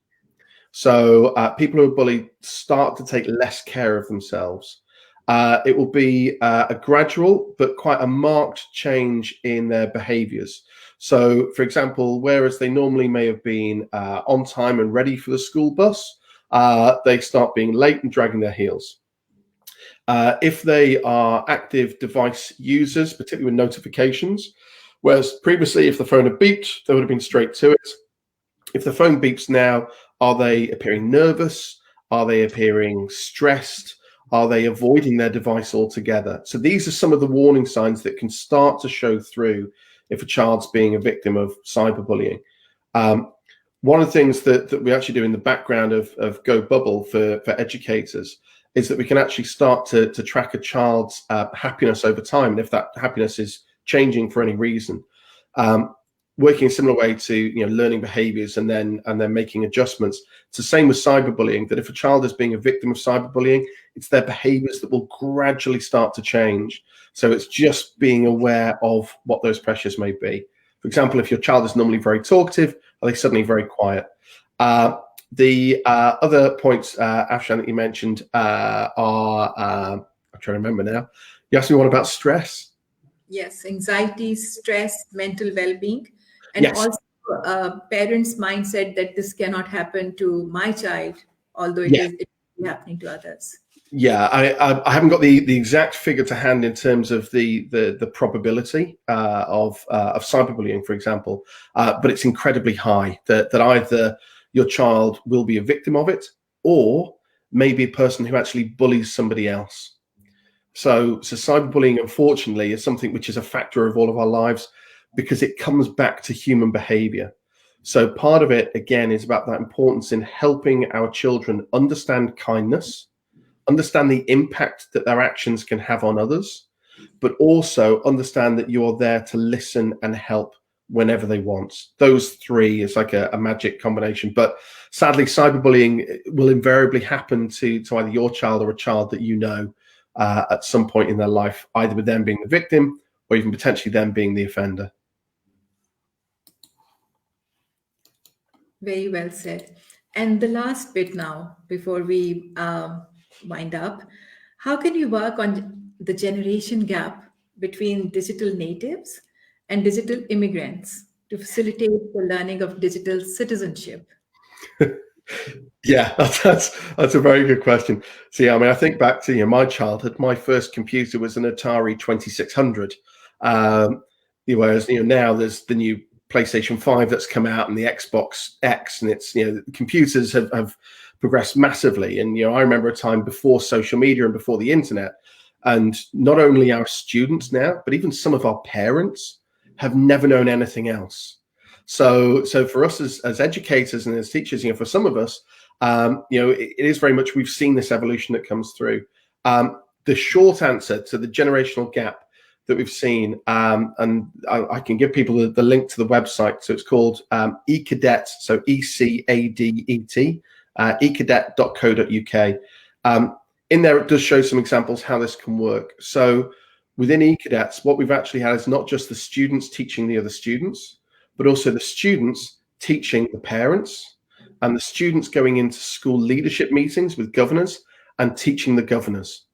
So people who are bullied start to take less care of themselves. It will be a gradual but quite a marked change in their behaviors. So, for example, whereas they normally may have been on time and ready for the school bus, they start being late and dragging their heels. If they are active device users, particularly with notifications, whereas previously if the phone had beeped, they would have been straight to it. If the phone beeps now, are they appearing nervous? Are they appearing stressed? Are they avoiding their device altogether? So these are some of the warning signs that can start to show through if a child's being a victim of cyberbullying. One of the things that we actually do in the background of Go Bubble for educators is that we can actually start to track a child's happiness over time, and if that happiness is changing for any reason. Working a similar way to learning behaviors and then making adjustments. It's the same with cyberbullying, that if a child is being a victim of cyberbullying, it's their behaviors that will gradually start to change. So it's just being aware of what those pressures may be. For example, if your child is normally very talkative, are they suddenly very quiet? The other points, Afshan, that you mentioned are, I'm trying to remember now. You asked me what about stress? Yes, anxiety, stress, mental well-being. And Yes. also parents' mindset that this cannot happen to my child, although Yeah. it is happening to others. Yeah, I haven't got the exact figure to hand in terms of the probability of cyberbullying, for example, but it's incredibly high that either your child will be a victim of it, or maybe a person who actually bullies somebody else. So cyberbullying, unfortunately, is something which is a factor of all of our lives because it comes back to human behavior. So part of it, again, is about that importance in helping our children understand kindness, understand the impact that their actions can have on others, but also understand that you're there to listen and help whenever they want. Those three is like a magic combination. But sadly, cyberbullying will invariably happen to either your child or a child that you know at some point in their life, either with them being the victim or even potentially them being the offender. Very well said. And the last bit now, before we wind up, how can you work on the generation gap between digital natives and digital immigrants to facilitate the learning of digital citizenship? Yeah, that's a very good question. See, I mean, I think back to my childhood. My first computer was an Atari 2600. Whereas now there's the new PlayStation 5 that's come out and the Xbox X, and it's computers have progressed massively. And I remember a time before social media and before the internet, and not only our students now, but even some of our parents have never known anything else. So for us as educators and as teachers, for some of us, it is very much, we've seen this evolution that comes through. The short answer to the generational gap that we've seen, and I can give people the link to the website. So it's called eCadet, so ECADET, ecadet.co.uk. In there, it does show some examples how this can work. So within eCadets, what we've actually had is not just the students teaching the other students, but also the students teaching the parents, and the students going into school leadership meetings with governors and teaching the governors.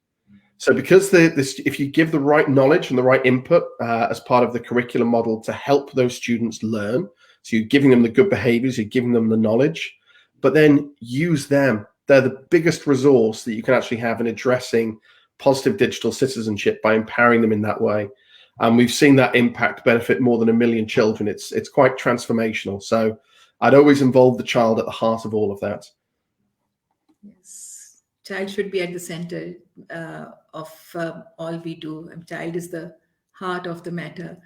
So because if you give the right knowledge and the right input as part of the curriculum model to help those students learn, so you're giving them the good behaviors, you're giving them the knowledge, but then use them. They're the biggest resource that you can actually have in addressing positive digital citizenship, by empowering them in that way. And we've seen that impact benefit more than 1 million children. It's quite transformational. So I'd always involve the child at the heart of all of that. Yes, child should be at the center of all we do. And child is the heart of the matter.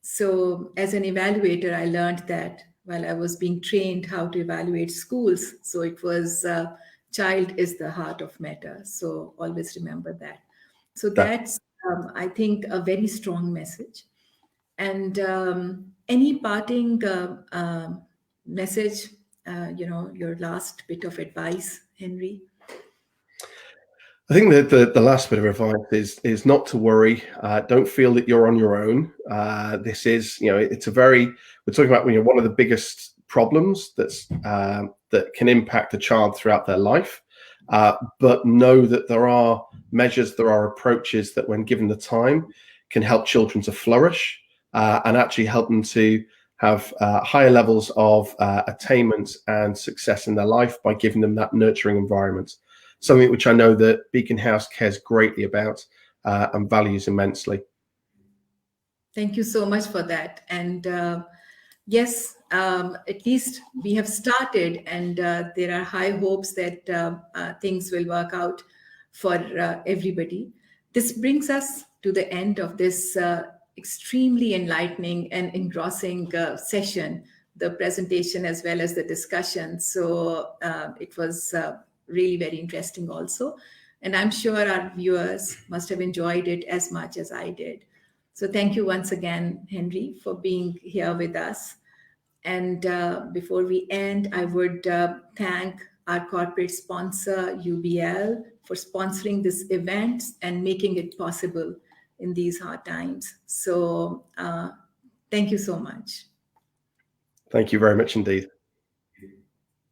So as an evaluator, I learned that while I was being trained how to evaluate schools. So it was child is the heart of matter. So always remember that. So that's, I think, a very strong message. And any parting message, your last bit of advice, Henry? I think that the last bit of advice is not to worry. Don't feel that you're on your own. This is, it's we're talking about one of the biggest problems that can impact a child throughout their life. But know that there are measures, there are approaches that, when given the time, can help children to flourish and actually help them to have higher levels of attainment and success in their life by giving them that nurturing environment. Something which I know that Beacon House cares greatly about and values immensely. Thank you so much for that. And yes, at least we have started, and there are high hopes that things will work out for everybody. This brings us to the end of this extremely enlightening and engrossing session, the presentation as well as the discussion. So it was really very interesting also. And I'm sure our viewers must have enjoyed it as much as I did. So thank you once again, Henry, for being here with us. And before we end, I would thank our corporate sponsor, UBL, for sponsoring this event and making it possible in these hard times. So thank you so much. Thank you very much indeed.